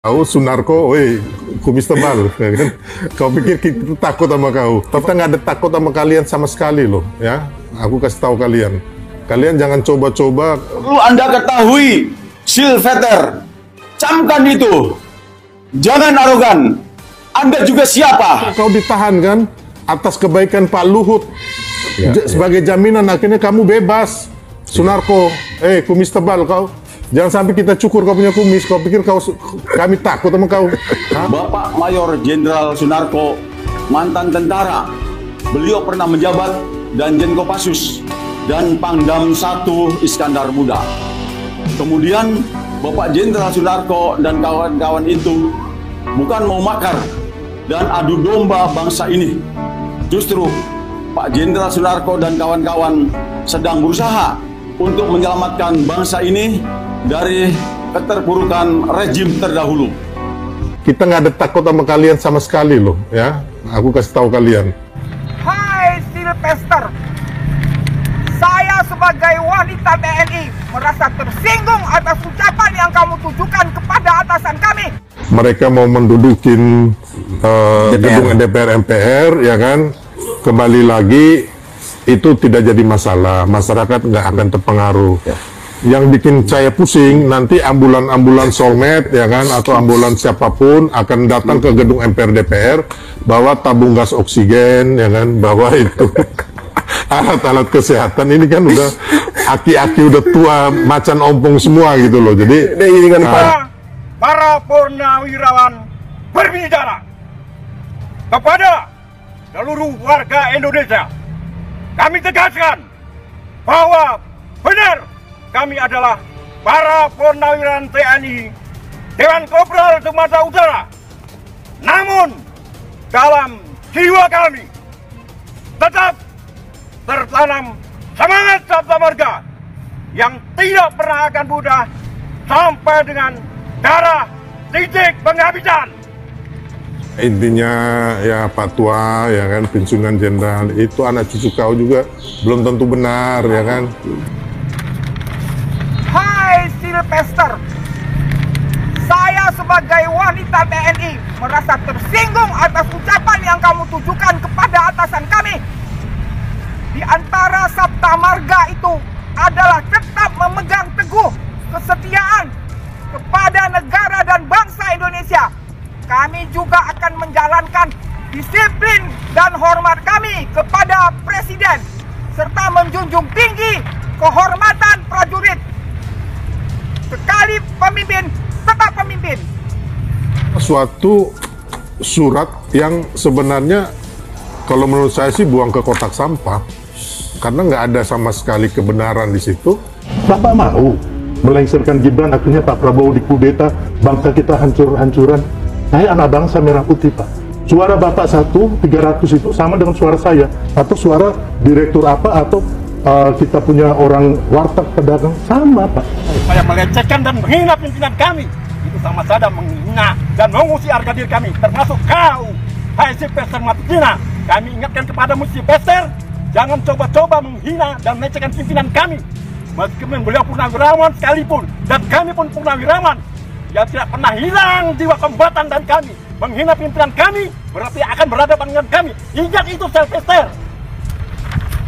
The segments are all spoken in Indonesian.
Kau Sunarko, woi, kumis tebal, ya kan? Kau pikir kita takut sama kau? Kita nggak ada takut sama kalian sama sekali loh, ya. Aku kasih tahu kalian, kalian jangan coba-coba. Perlu Anda ketahui, Silveter, camkan itu. Jangan arogan. Anda juga siapa? Kau ditahan kan atas kebaikan Pak Luhut. Sebagai jaminan akhirnya kamu bebas. Sunarko, kumis tebal kau. Jangan sampai kita cukur kau punya kumis. Kau pikir kami takut sama kau? Bapak Mayor Jenderal Sunarko, mantan tentara. Beliau pernah menjabat Danjen Kopassus dan Pangdam 1 Iskandar Muda. Kemudian Bapak Jenderal Sunarko dan kawan-kawan itu bukan mau makar dan adu domba bangsa ini. Justru Pak Jenderal Sunarko dan kawan-kawan sedang berusaha untuk menyelamatkan bangsa ini dari keterpurukan rejim terdahulu. Kita nggak ada takut sama kalian sama sekali loh, ya. Aku kasih tahu kalian. Hai Silvester, saya sebagai wanita TNI merasa tersinggung atas ucapan yang kamu tujukan kepada atasan kami. Mereka mau mendudukin gedung DPR MPR, ya kan? Kembali lagi itu tidak jadi masalah, masyarakat nggak akan terpengaruh. Yang bikin saya pusing nanti ambulan-ambulan Solmed, ya kan, atau ambulan siapapun akan datang ke gedung MPR DPR bawa tabung gas oksigen, ya kan, bawa itu alat-alat kesehatan. Ini kan udah aki-aki udah tua, macan ompong semua gitu loh. Jadi ini kan para purnawirawan berbicara kepada seluruh warga Indonesia. Kami tegaskan bahwa benar kami adalah para purnawirawan TNI Dewan Kopral Sumatera Utara. Namun dalam jiwa kami tetap tertanam semangat Sabta Marga yang tidak pernah akan mudah sampai dengan darah titik penghabisan. intinya ya Pak Tua, ya kan, pensiunan jenderal itu anak cucu kau juga belum tentu benar, ya kan. Hai Silvester, saya sebagai wanita TNI merasa tersinggung atas ucapan yang kamu tujukan kepada atasan kami. Di antara Sabta Marga itu adalah tetap memegang teguh kesetiaan kepada negara dan bangsa Indonesia. Kami juga akan menjalankan disiplin dan hormat kami kepada Presiden serta menjunjung tinggi kehormatan prajurit. Sekali pemimpin, tetap pemimpin. Suatu surat yang sebenarnya kalau menurut saya sih buang ke kotak sampah, karena nggak ada sama sekali kebenaran di situ. Bapak mau melengsarkan Gibran, akhirnya Pak Prabowo dikudeta, bangsa kita hancur-hancuran. Saya anak bangsa merah putih, Pak. Suara Bapak 300 itu sama dengan suara saya, atau suara direktur apa, atau kita punya orang warteg pedagang, sama, Pak. Supaya melecehkan dan menghina pimpinan kami, itu sama saja menghina dan mengusir harga diri kami, termasuk kau. Hai Silvester Matutina, kami ingatkan kepadamu Silvester, jangan coba-coba menghina dan melecehkan pimpinan kami. Meskipun beliau purnawirawan sekalipun, dan kami pun purnawirawan, yang tidak pernah hilang jiwa kombatan dan kami. Menghina pimpinan kami berarti akan berhadapan dengan kami. Ingat itu Silvester.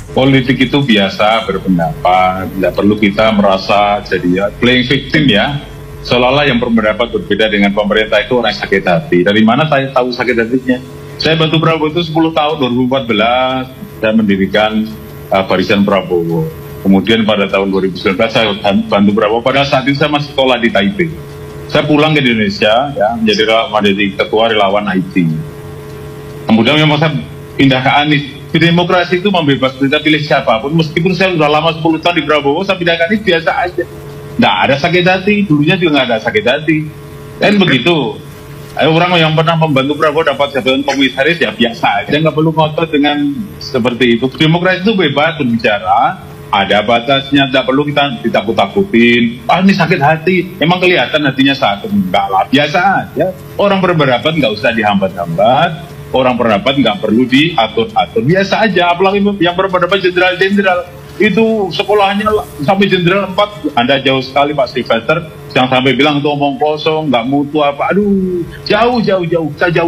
Politik itu biasa berpendapat, tidak perlu kita merasa jadi playing victim ya. Seolah-olah yang berpendapat berbeda dengan pemerintah itu orang sakit hati. Dari mana saya tahu sakit hatinya? Saya bantu Prabowo itu 10 tahun, 2014 saya mendirikan Barisan Prabowo. Kemudian pada tahun 2019 saya bantu Prabowo. Pada saat itu saya masih sekolah di Taipei. Saya pulang ke Indonesia ya, menjadi ketua relawan IT. Kemudian memang saya pindah ke Anies. Di demokrasi itu membebas kita pilih siapapun. Meskipun saya sudah lama 10 tahun di Prabowo, saya pindah ke Anies biasa aja. Nggak ada sakit hati, dulunya juga nggak ada sakit hati. Dan begitu. Orang yang pernah membantu Prabowo dapat jabatan komisaris ya biasa aja, nggak perlu ngotot dengan seperti itu. Demokrasi itu bebas berbicara, ada batasnya, tidak perlu kita ditakut-takutin. Ini sakit hati, emang kelihatan hatinya sakit, enggak lah, biasa aja. Orang berpendapat nggak usah dihambat-hambat, orang berpendapat nggak perlu diatur-atur, biasa aja. Apalagi yang berpendapat jenderal-jenderal itu sekolahnya sampai jenderal 4, Anda jauh sekali Pak Silvester. Yang sampai bilang itu omong kosong, nggak mutu apa. Aduh, jauh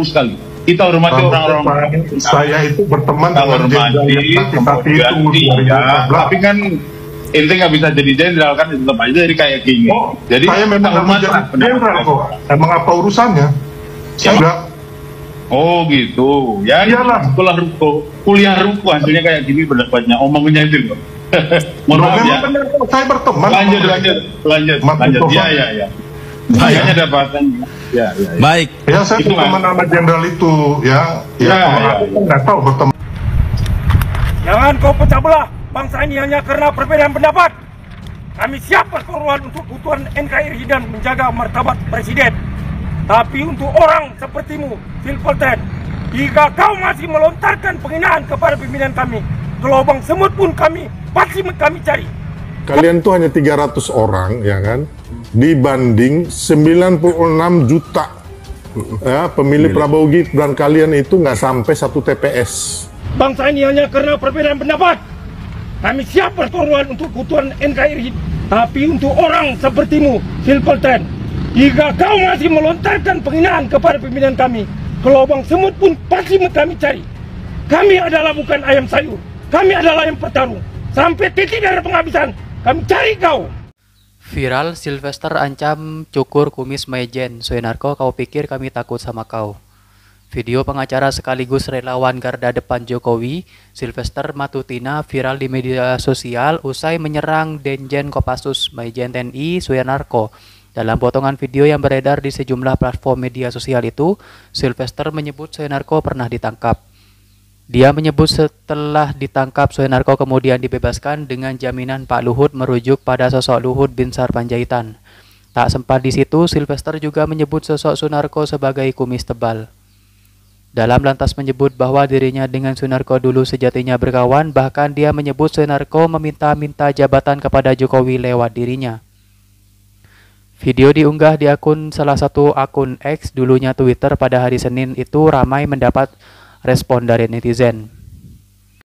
sekali. Kita hormati orang-orang. Saya itu berteman Kita dengan jenderal yang hormati, itu ya, tapi kan ente nggak bisa jadi jenderal kan, tetap aja jadi kayak gini. Jadi saya memang kita hormati jadi jenderal kok. Emang apa urusannya? Saya enggak. Oh gitu, ya Iyalah. sekolah ruko, kuliah ruko hasilnya kayak gini pendapatnya, omongnya itu loh. Mohon maaf ya. Memang benar kok, saya berteman. Lanjut. Ya. Kayaknya dapatan. Ya. Baik. Ya saya Itu berteman sama jenderal itu, ya. Aku nggak tahu berteman. Jangan kau pecah belah bangsa ini hanya karena perbedaan pendapat. Kami siap berkorban untuk kebutuhan NKRI dan menjaga martabat presiden. Tapi untuk orang sepertimu, Silverten, jika kau masih melontarkan penghinaan kepada pimpinan kami, gelobang semut pun pasti kami cari. Kalian tuh hanya 300 orang, ya kan? Dibanding 96 juta ya, pemilih Prabowo Gibran, kalian itu nggak sampai 1 TPS. Bangsa ini hanya karena perbedaan pendapat. Kami siap berkorban untuk kebutuhan NKRI. Tapi untuk orang sepertimu, Silverten, jika kau masih melontarkan penghinaan kepada pimpinan kami, gelobang semut pun pasti kami cari. Kami adalah bukan ayam sayur. Kami adalah yang bertarung. Sampai titik darah penghabisan, kami cari kau. Viral, Sylvester ancam cukur kumis Maijen. Soenarko, kau pikir kami takut sama kau? Video pengacara sekaligus relawan garda depan Jokowi, Sylvester Matutina, viral di media sosial usai menyerang Denjen Kopassus Maijen TNI Soenarko. Dalam potongan video yang beredar di sejumlah platform media sosial itu, Sylvester menyebut Soenarko pernah ditangkap. Dia menyebut setelah ditangkap, Soenarko kemudian dibebaskan dengan jaminan Pak Luhut merujuk pada sosok Luhut Binsar Panjaitan. Tak sempat di situ, Sylvester juga menyebut sosok Sunarko sebagai kumis tebal. Dalam lantas menyebut bahwa dirinya dengan Sunarko dulu sejatinya berkawan, bahkan dia menyebut Sunarko meminta-minta jabatan kepada Jokowi lewat dirinya. Video diunggah di salah satu akun X, dulunya Twitter, pada hari Senin itu ramai mendapat respon dari netizen.